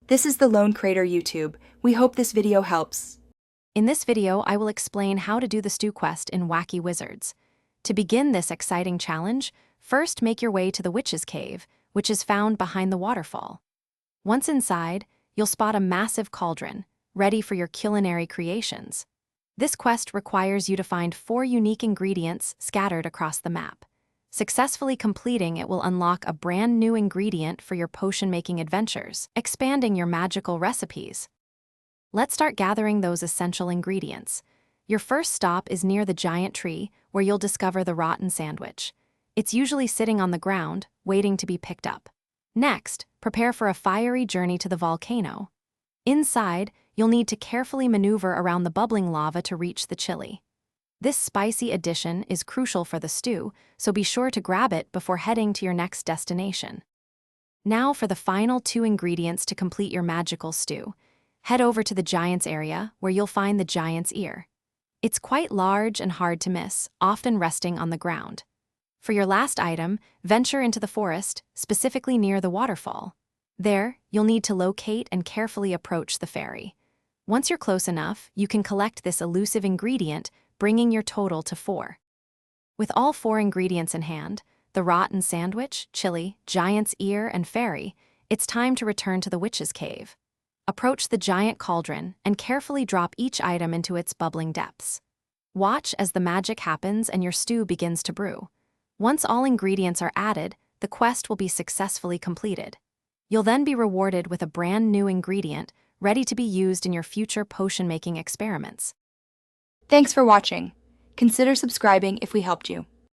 This is the Lone Crater YouTube. We hope this video helps. In this video, I will explain how to do the stew quest in Wacky Wizards. To begin this exciting challenge, first make your way to the Witch's Cave, which is found behind the waterfall. Once inside, you'll spot a massive cauldron, ready for your culinary creations. This quest requires you to find 4 unique ingredients scattered across the map. Successfully completing it will unlock a brand new ingredient for your potion-making adventures, expanding your magical recipes. Let's start gathering those essential ingredients. Your first stop is near the giant tree, where you'll discover the rotten sandwich. It's usually sitting on the ground, waiting to be picked up. Next, prepare for a fiery journey to the volcano. Inside, you'll need to carefully maneuver around the bubbling lava to reach the chili. This spicy addition is crucial for the stew, so be sure to grab it before heading to your next destination. Now for the final 2 ingredients to complete your magical stew. Head over to the giant's area, where you'll find the giant's ear. It's quite large and hard to miss, often resting on the ground. For your last item, venture into the forest, specifically near the waterfall. There, you'll need to locate and carefully approach the fairy. Once you're close enough, you can collect this elusive ingredient, bringing your total to 4. With all 4 ingredients in hand, the rotten sandwich, chili, giant's ear, and fairy, it's time to return to the Witch's Cave. Approach the giant cauldron and carefully drop each item into its bubbling depths. Watch as the magic happens and your stew begins to brew. Once all ingredients are added, the quest will be successfully completed. You'll then be rewarded with a brand new ingredient, ready to be used in your future potion-making experiments. Thanks for watching. Consider subscribing if we helped you.